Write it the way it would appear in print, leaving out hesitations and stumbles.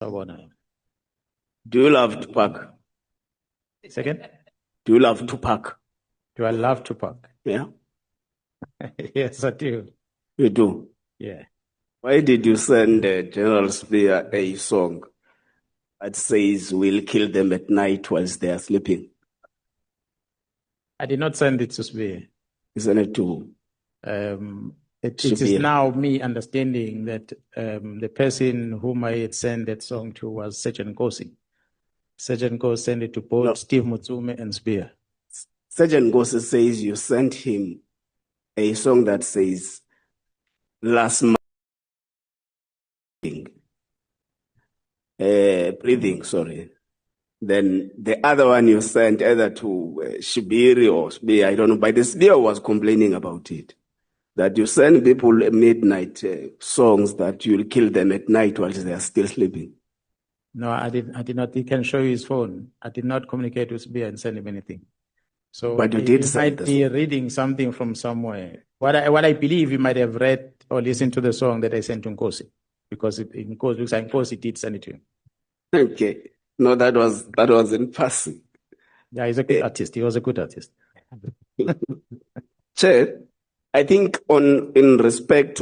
Do you love ka2Pac? Second, Do you love ka2Pac? do I love ka2Pac? Yeah, Yes, I do. you do. Yeah. Why did you send General Spear a song that says we'll kill them at night whilst they are sleeping? I did not send it to Spear. Isn't it to It is Spear? now me understanding that the person whom I had sent that song to was Sergeant Nkosi. Sergeant Nkosi sent it to both No. Steve Mutsume and Spear. Sergeant Nkosi says you sent him a song that says last month breathing, sorry. Then the other one you sent either to Shibiri or Spear, I don't know, but the Spear was complaining about it. That you send people midnight songs that you'll kill them at night while they are still sleeping. No, I did not. He can show you his phone. I did not communicate with Spear and send him anything. So But you did he send might the be song. reading something from somewhere. What I believe he might have read or listened to the song that I sent to Nkosi, because Nkosi looks like Nkosi did send it to him. Okay. No, that was in passing. Yeah, he's a good artist. He was a good artist. Chair, I think in respect